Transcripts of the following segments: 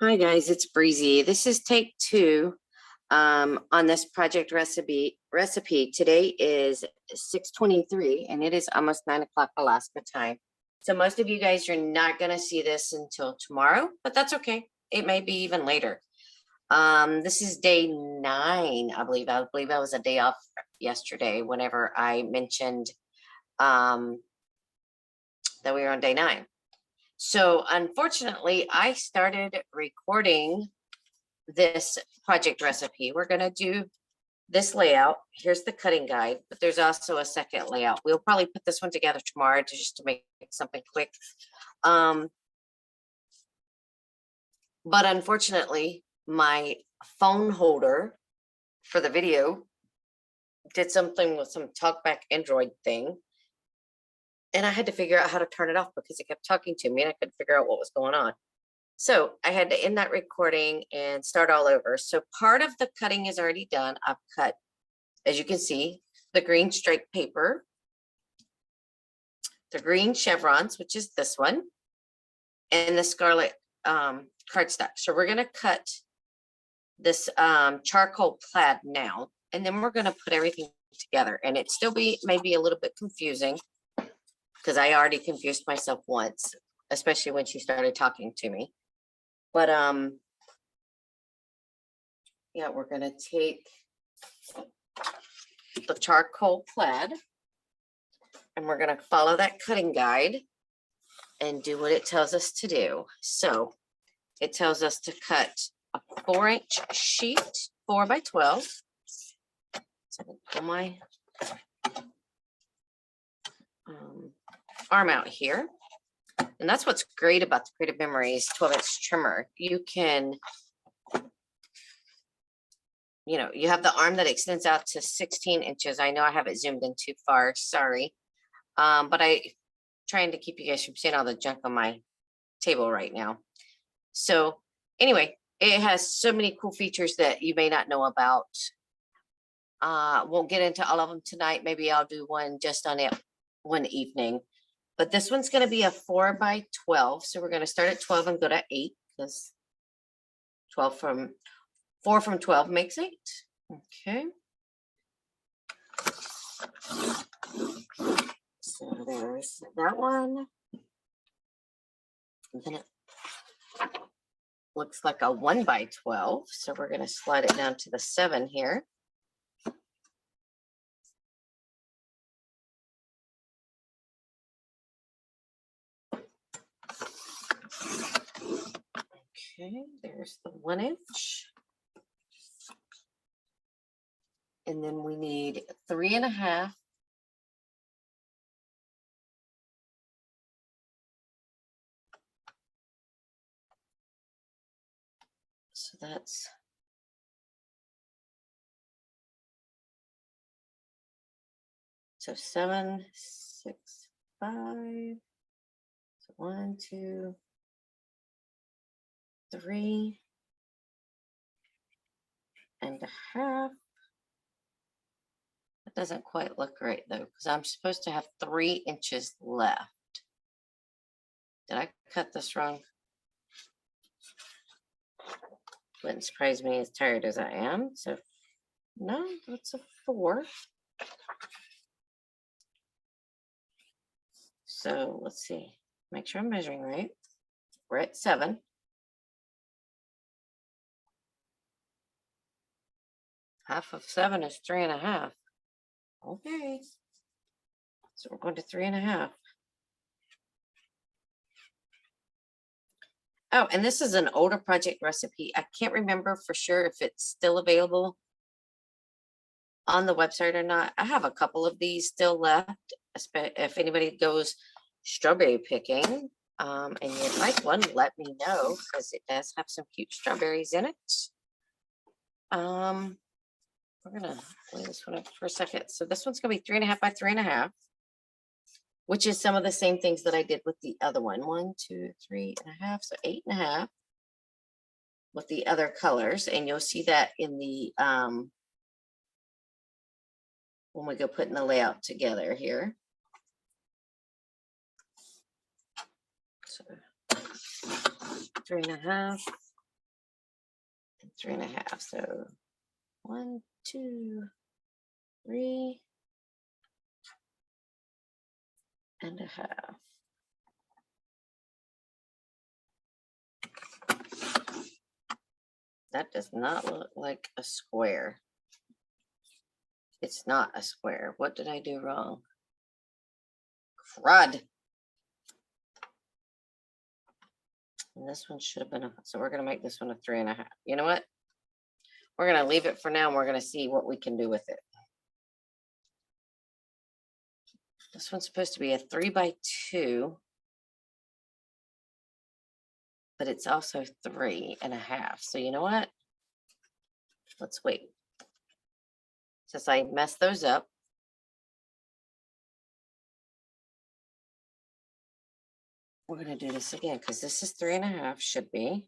Hi guys, it's Breezy. This is take two on this project recipe. Today is 6:23 and it is almost 9 o'clock Alaska time. So most of you guys are not going to see this until tomorrow, but that's okay. It may be even later. This is day 9, I believe. I was a day off yesterday whenever I mentioned that we were on day 9. So unfortunately, I started recording this project recipe. We're going to do this layout. Here's the cutting guide, but there's also a second layout. We'll probably put this one together tomorrow just to make something quick. But unfortunately, my phone holder for the video did something with some talkback Android thing. And I had to figure out how to turn it off because it kept talking to me and I couldn't figure out what was going on. So I had to end that recording and start all over. So part of the cutting is already done. I've cut, as you can see, the green striped paper, the green chevrons, which is this one, and the scarlet cardstock. So we're going to cut this charcoal plaid now, and then we're going to put everything together. And it still may be a little bit confusing, because I already confused myself once, especially when she started talking to me. But yeah, we're gonna take the charcoal plaid and we're gonna follow that cutting guide and do what it tells us to do. So it tells us to cut a 4-inch sheet, 4 by 12. So I'll pull my arm out here. And that's what's great about the Creative Memories 12-inch trimmer. You can, you have the arm that extends out to 16 inches. I know I have it zoomed in too far, sorry. But I'm trying to keep you guys from seeing all the junk on my table right now. So anyway, it has so many cool features that you may not know about. Won't get into all of them tonight. Maybe I'll do one just on it one evening. But this one's going to be a 4 by 12. So we're going to start at 12 and go to 8 because 4 from 12 makes 8. Okay. So there's that one. And then it looks like a 1 by 12. So we're going to slide it down to the 7 here. Okay, there's the 1 inch. And then we need 3.5. So that's so 7, 6, 5. So 1, 2, 3 and a half. That doesn't quite look right though, because I'm supposed to have 3 inches left. Did I cut this wrong? Wouldn't surprise me as tired as I am. So no, that's a 4. So let's see, make sure I'm measuring right. We're at 7. Half of 7 is 3.5. Okay. So we're going to 3.5. Oh, and this is an older project recipe. I can't remember for sure if it's still available on the website or not. I have a couple of these still left. If anybody goes strawberry picking and you'd like one, let me know, because it does have some cute strawberries in it. We're gonna lay this one up for a second. So this one's gonna be 3.5 by 3.5, which is some of the same things that I did with the other one. 1, 2, 3.5, so 8.5 with the other colors, and you'll see that in the when we go putting the layout together here. So 3.5. and 3.5. So 1, 2, 3.5. That does not look like a square. It's not a square. What did I do wrong? Crud. And this one should have been a, so we're going to make this one a 3.5. You know what? We're going to leave it for now and we're going to see what we can do with it. This one's supposed to be a 3x2, but it's also 3.5. So you know what? Let's wait. Since I messed those up, we're going to do this again because this is 3.5, should be.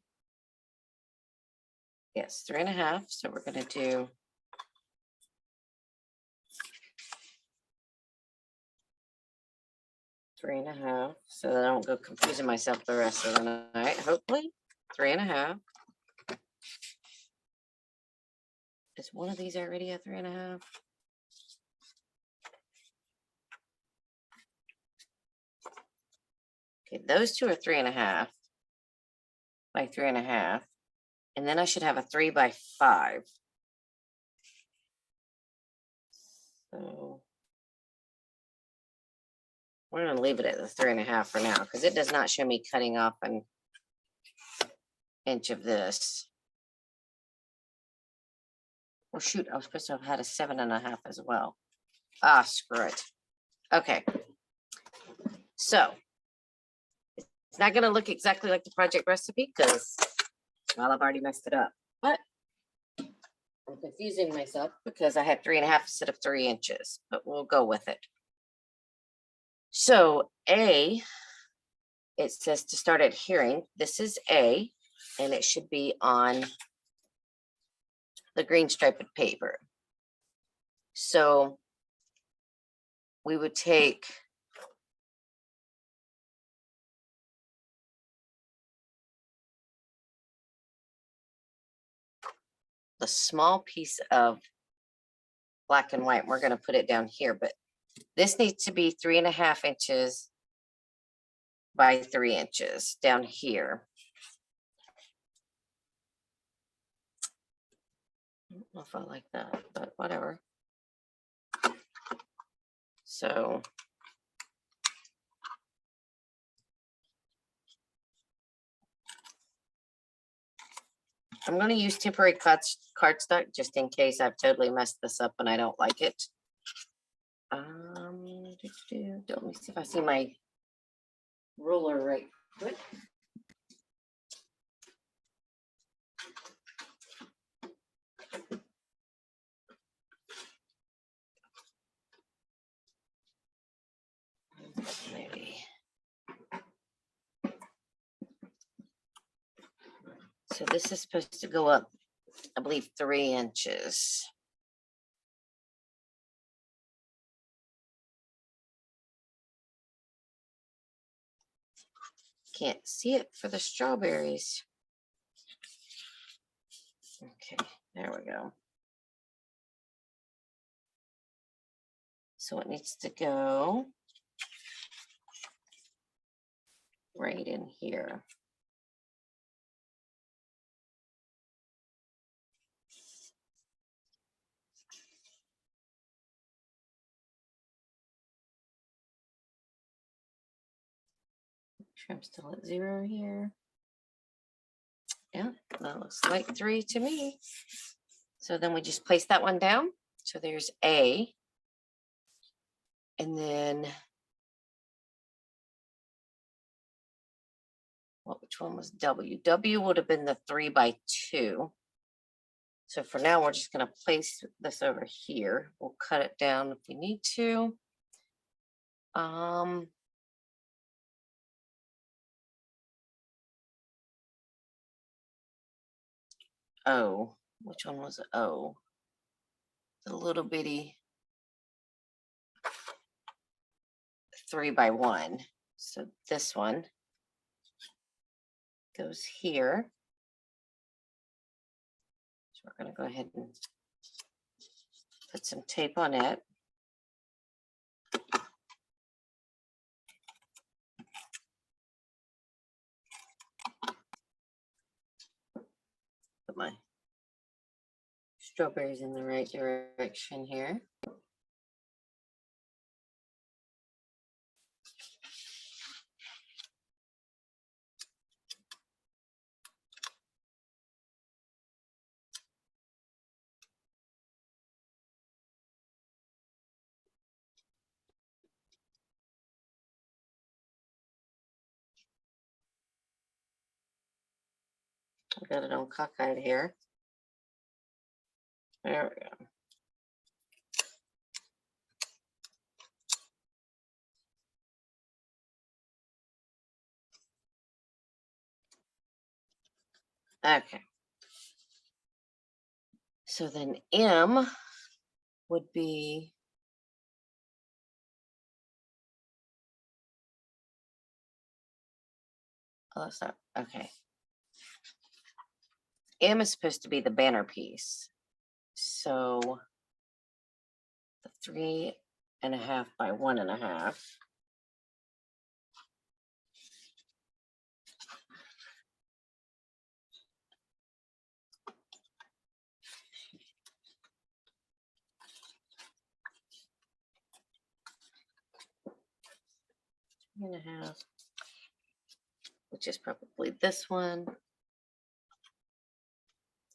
Yes, 3.5. So we're going to do 3.5. So that I don't go confusing myself the rest of the night. Hopefully, 3.5. Is one of these already at 3.5? Okay, those two are 3.5 by 3.5. And then I should have a 3x5. So we're going to leave it at the 3.5 for now because it does not show me cutting off an inch of this. Well, shoot, I was supposed to have had a 7.5 as well. Ah, screw it. Okay. So it's not going to look exactly like the project recipe because, well, I've already messed it up. But I'm confusing myself because I had 3.5 instead of 3 inches, but we'll go with it. So A, it says to start adhering. This is A, and it should be on the green striped paper. So we would take the small piece of black and white. We're going to put it down here, but this needs to be 3.5 inches by 3 inches down here. I don't know if I like that, but whatever. So I'm going to use temporary cardstock just in case I've totally messed this up and I don't like it. Let me see if I see my ruler right quick. Maybe. So this is supposed to go up, I believe, 3 inches. Can't see it for the strawberries. Okay, there we go. So it needs to go right in here. Sure I'm still at 0 here. Yeah, that looks like 3 to me. So then we just place that one down. So there's A. And then, which one was W? W would have been the 3x2. So for now, we're just going to place this over here. We'll cut it down if we need to. O. Which one was O? The little bitty 3x1. So this one goes here. So we're going to go ahead and put some tape on it. Put my strawberries in the right direction here. I got it on cockeyed here. There we go. Okay. So then M would be oh, that's not okay. M is supposed to be the banner piece. So the 3.5 by 1.5. And a half, which is probably this one.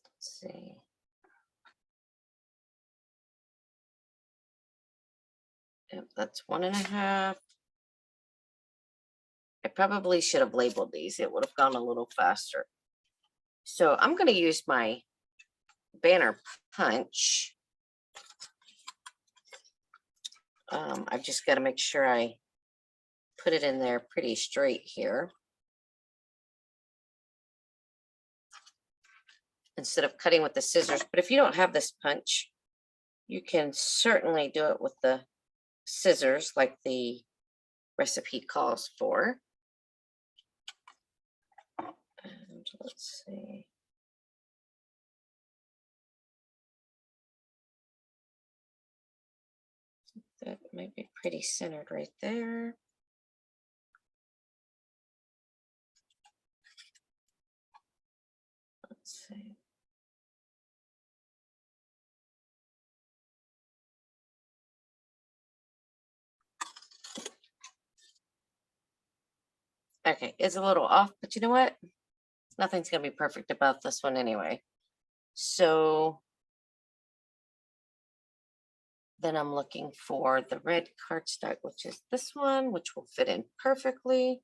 Let's see. Yep, that's 1.5. I probably should have labeled these. It would have gone a little faster. So I'm going to use my banner punch. I've just got to make sure I put it in there pretty straight here. Instead of cutting with the scissors. But if you don't have this punch, you can certainly do it with the scissors like the recipe calls for. And let's see. That might be pretty centered right there. Let's see. Okay, it's a little off, but you know what? Nothing's going to be perfect about this one anyway. So then I'm looking for the red cardstock, which is this one, which will fit in perfectly.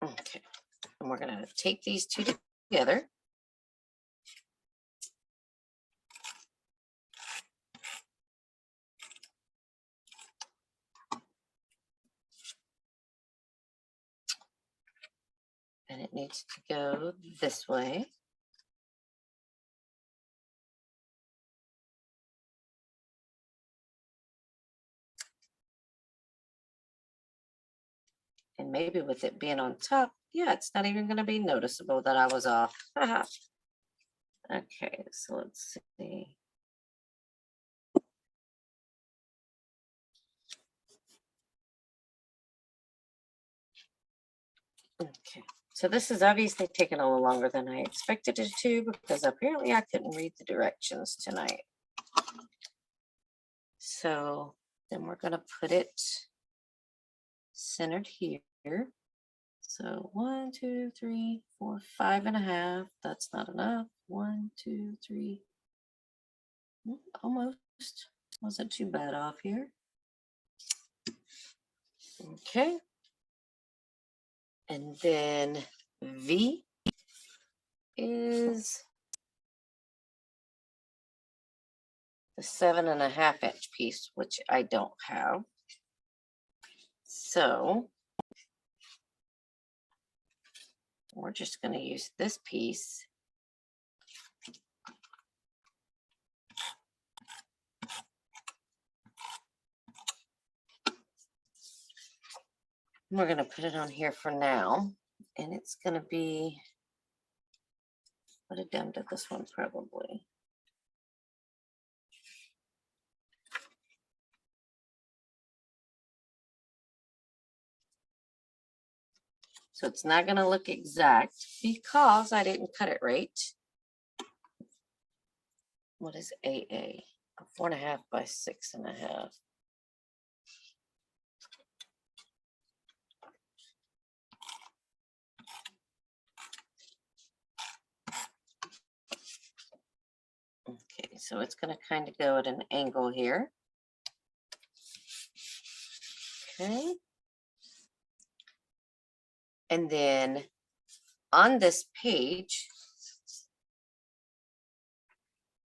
Okay, and we're going to take these two together. And it needs to go this way. And maybe with it being on top, yeah, it's not even going to be noticeable that I was off. Okay, so let's see. Okay, so this is obviously taking a little longer than I expected it to because apparently I couldn't read the directions tonight. So then we're going to put it centered here. So 1, 2, 3, 4, 5.5. That's not enough. 1, 2, 3. Almost. Wasn't too bad off here. Okay. And then V is the 7.5 inch piece, which I don't have. So we're just going to use this piece. We're going to put it on here for now. And it's going to be, put it down to this one probably. So it's not going to look exact because I didn't cut it right. What is AA? 4.5 by 6.5. Okay, so it's going to kind of go at an angle here. Okay. And then on this page,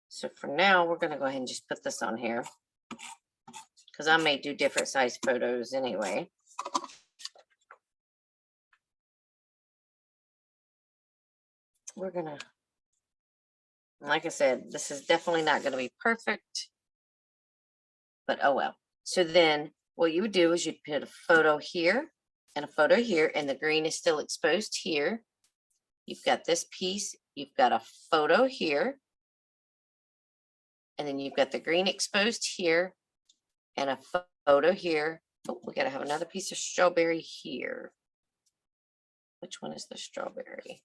so for now, we're going to go ahead and just put this on here because I may do different size photos anyway. We're going to, like I said, this is definitely not going to be perfect, but oh well. So then what you would do is you'd put a photo here and a photo here, and the green is still exposed here. You've got this piece, you've got a photo here, and then you've got the green exposed here and a photo here. Oh, we got to have another piece of strawberry here. Which one is the strawberry?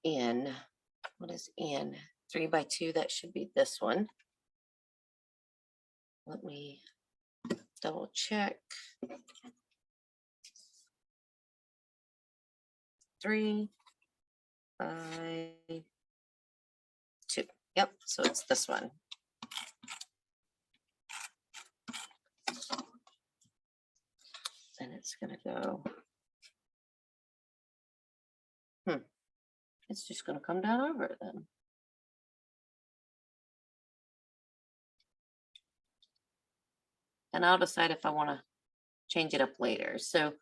In, what is in? 3 by 2, that should be this one. Let me double check. 3 by 2. Yep, so it's this one. And it's going to go. It's just going to come down over it then. And I'll decide if I want to change it up later. So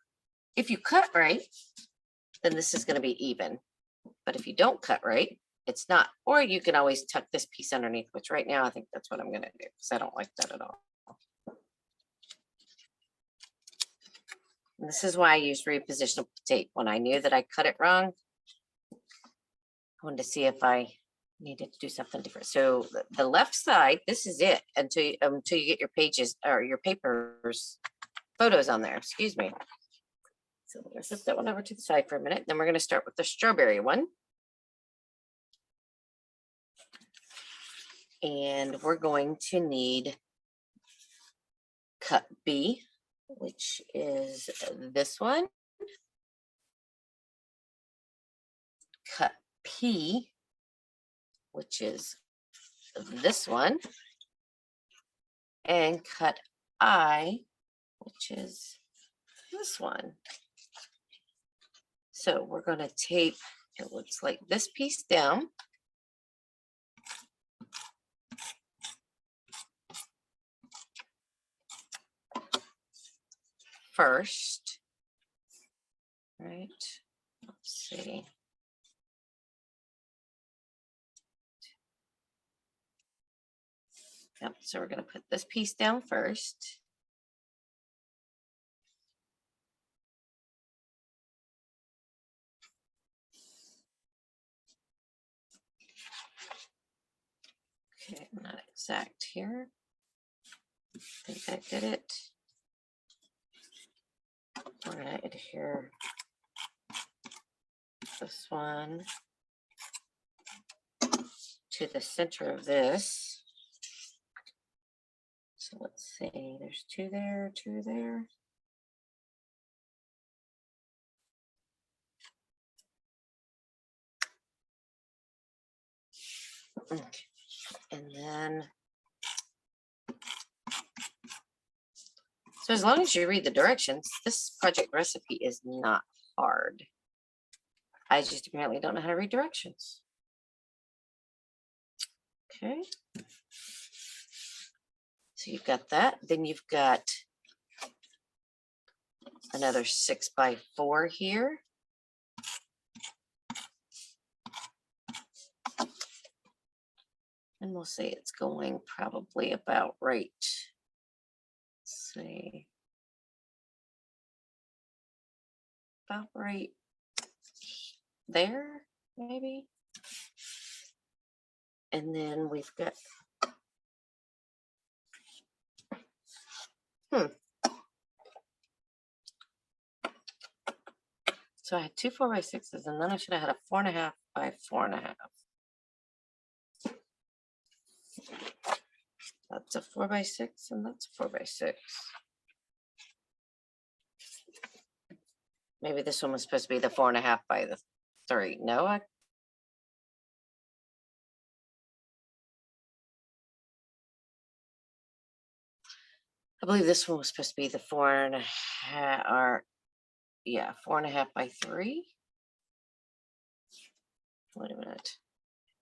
if you cut right, then this is going to be even. But if you don't cut right, it's not. Or you can always tuck this piece underneath, which right now I think that's what I'm going to do because I don't like that at all. And this is why I used repositionable tape. When I knew that I cut it wrong, I wanted to see if I needed to do something different. So the left side, this is it until you get your pages or your papers, photos on there. Excuse me. So we're going to flip that one over to the side for a minute. Then we're going to start with the strawberry one. And we're going to need cut B, which is this one. Cut P, which is this one. And cut I, which is this one. So we're going to tape, it looks like this piece down. First, right? Let's see. Yep, so we're going to put this piece down first. Okay, not exact here. I think I did it. We're going to adhere this one to the center of this. So let's see, there's 2 there, 2 there. Okay, and then, so as long as you read the directions, this project recipe is not hard. I just apparently don't know how to read directions. Okay. So you've got that. Then you've got another 6 by 4 here. And we'll say it's going probably about right. Let's see. about right there, maybe. And then we've got, so I had two 4x6s, and then I should have had a 4.5 by 4.5. That's a 4x6, and that's a 4x6. Maybe this one was supposed to be the 4.5 by the 3. No, I believe this one was supposed to be the 4.5, or yeah, 4.5 by 3. Wait a minute.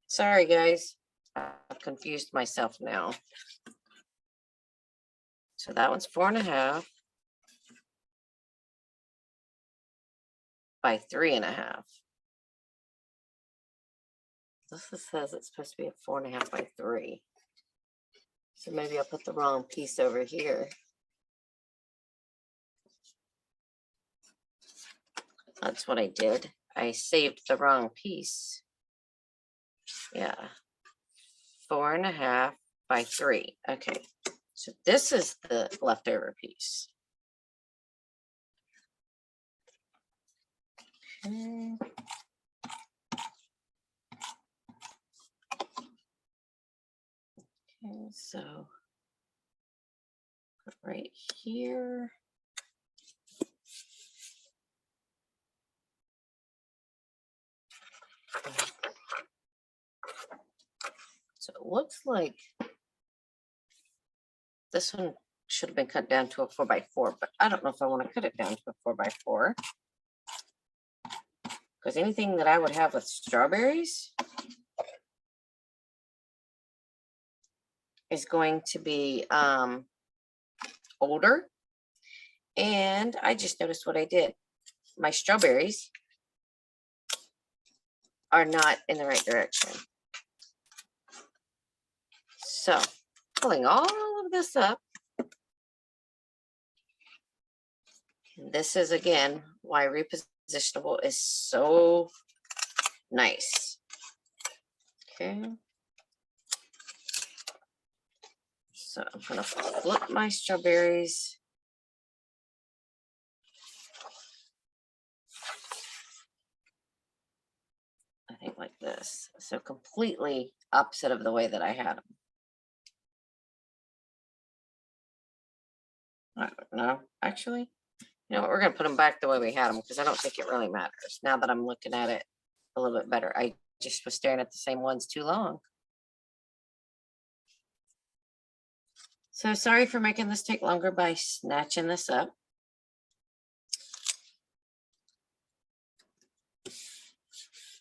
Sorry, guys. I've confused myself now. So that one's 4.5 by 3.5. This says it's supposed to be a 4.5 by 3. So maybe I'll put the wrong piece over here. That's what I did. I saved the wrong piece. Yeah. 4.5 by 3. Okay. So this is the leftover piece. Okay. Okay, so right here. So it looks like this one should have been cut down to a 4x4, but I don't know if I want to cut it down to a 4x4. Because anything that I would have with strawberries is going to be older. And I just noticed what I did. My strawberries are not in the right direction. So pulling all of this up. And this is again why repositionable is so nice. Okay. So I'm gonna flip my strawberries. I think like this. So completely opposite of the way that I had them. I don't know. Actually, you know what? We're going to put them back the way we had them because I don't think it really matters. Now that I'm looking at it a little bit better. I just was staring at the same ones too long. So sorry for making this take longer by snatching this up.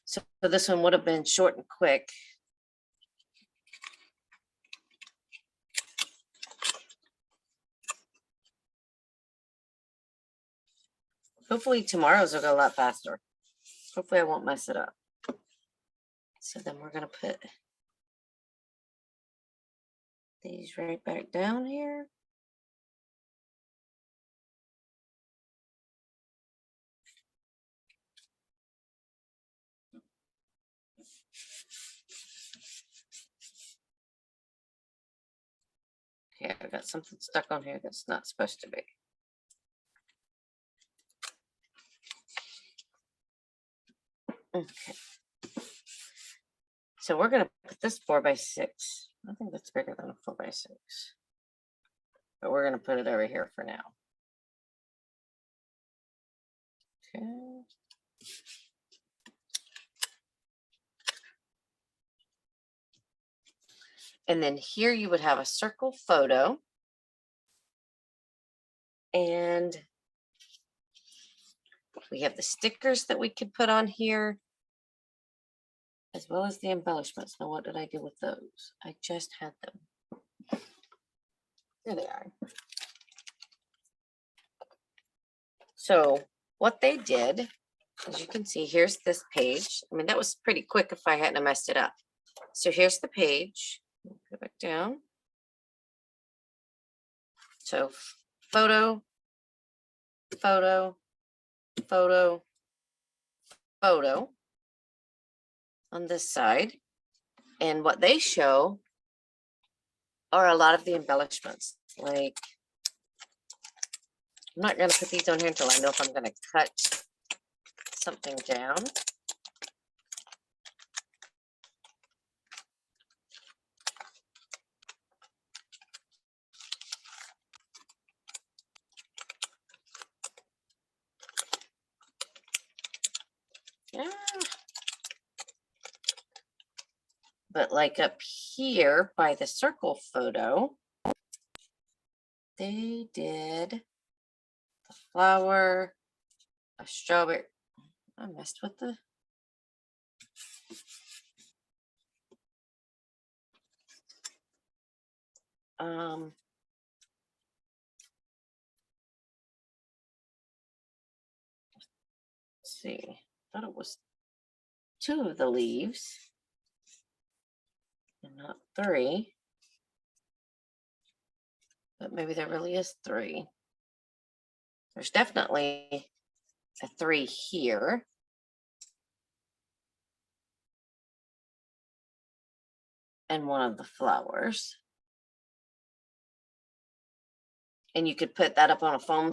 So this one would have been short and quick. Hopefully tomorrow's will go a lot faster. Hopefully I won't mess it up. So then we're going to put these right back down here. Okay, I got something stuck on here that's not supposed to be. Okay. So we're going to put this 4x6. I think that's bigger than a 4x6. But we're going to put it over here for now. Okay. And then here you would have a circle photo. And we have the stickers that we could put on here, as well as the embellishments. Now, what did I do with those? I just had them. There they are. So what they did, as you can see, here's this page. I mean, that was pretty quick if I hadn't messed it up. So here's the page. Go back down. So photo, photo, photo, photo on this side. And what they show are a lot of the embellishments. Like, I'm not going to put these on here until I know if I'm going to cut something down. Yeah. But like up here by the circle photo, they did the flower, a strawberry. I messed with the let's see. I thought it was 2 of the leaves and not 3. But maybe there really is 3. There's definitely a 3 here. And one of the flowers. And you could put that up on a foam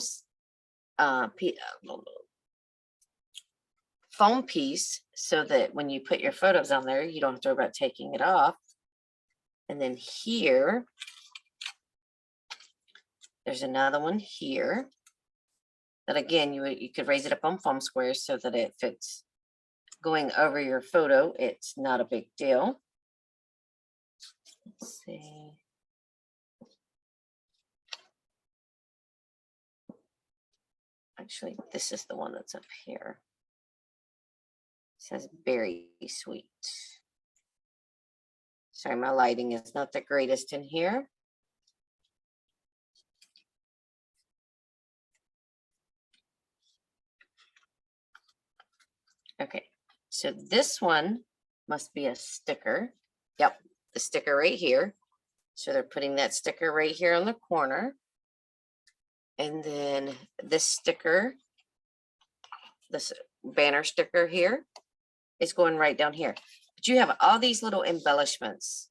piece so that when you put your photos on there, you don't have to worry about taking it off. And then here, there's another one here that again, you could raise it up on foam squares so that it fits going over your photo. It's not a big deal. Let's see. Actually, this is the one that's up here. It says berry sweet. Sorry, my lighting is not the greatest in here. Okay, so this one must be a sticker. Yep, the sticker right here. So they're putting that sticker right here on the corner. And then this sticker, this banner sticker here, is going right down here. But you have all these little embellishments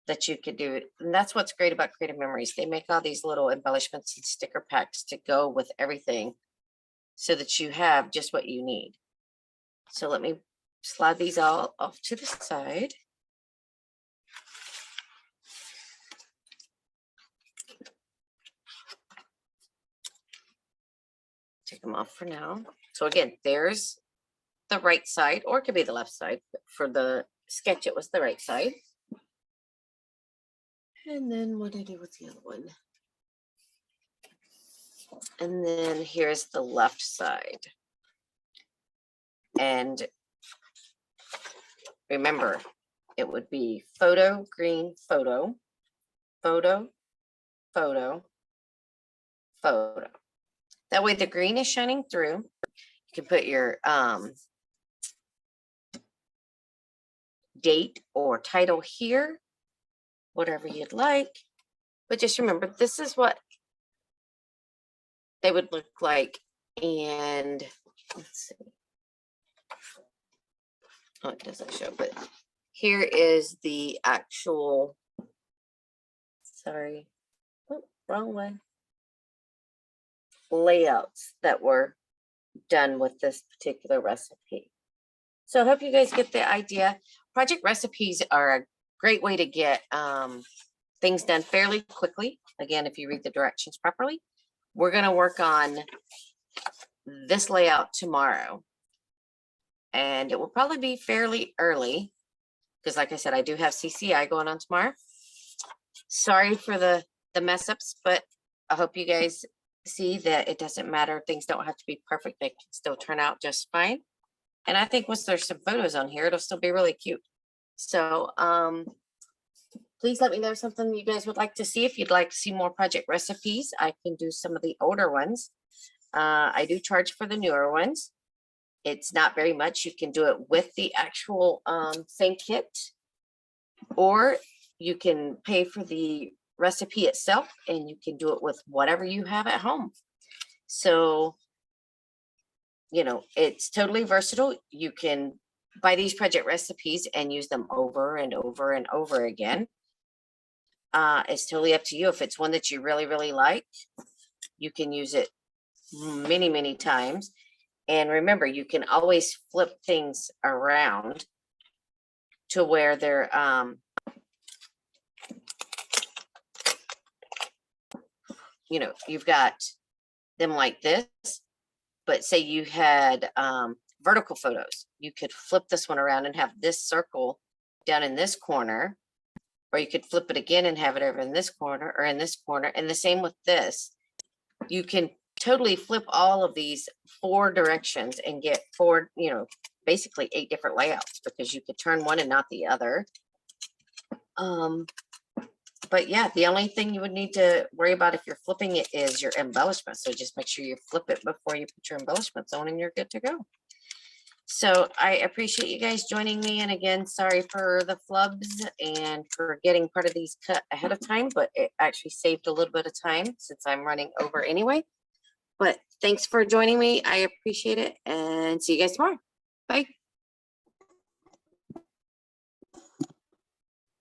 that you could do. And that's what's great about Creative Memories. They make all these little embellishments and sticker packs to go with everything so that you have just what you need. So let me slide these all off to the side. Take them off for now. So again, there's the right side, or it could be the left side. But for the sketch, it was the right side. And then what did I do with the other one? And then here's the left side. And remember, it would be photo, green, photo, photo, photo, photo. That way the green is shining through. You can put your date or title here, whatever you'd like. But just remember, this is what they would look like. And let's see. Oh, it doesn't show, but here is the actual, sorry, oh, wrong way, layouts that were done with this particular recipe. So I hope you guys get the idea. Project recipes are a great way to get things done fairly quickly. Again, if you read the directions properly. We're going to work on this layout tomorrow. And it will probably be fairly early because like I said, I do have CCI going on tomorrow. Sorry for the mess ups, but I hope you guys see that it doesn't matter. Things don't have to be perfect. They can still turn out just fine. And I think once there's some photos on here, it'll still be really cute. So please let me know something you guys would like to see. If you'd like to see more project recipes, I can do some of the older ones. I do charge for the newer ones. It's not very much. You can do it with the actual same kit, or you can pay for the recipe itself and you can do it with whatever you have at home. So you know, it's totally versatile. You can buy these project recipes and use them over and over and over again. It's totally up to you. If it's one that you really, really like, you can use it many, many times. And remember, you can always flip things around to where they're, you know, you've got them like this, but say you had vertical photos, you could flip this one around and have this circle down in this corner, or you could flip it again and have it over in this corner or in this corner. And the same with this. You can totally flip all of these 4 directions and get 4, you know, basically 8 different layouts, because you could turn one and not the other. But yeah, the only thing you would need to worry about if you're flipping it is your embellishment. So just make sure you flip it before you put your embellishments on and you're good to go. So I appreciate you guys joining me. And again, sorry for the flubs and for getting part of these cut ahead of time, but it actually saved a little bit of time since I'm running over anyway. But thanks for joining me. I appreciate it, and see you guys tomorrow. Bye.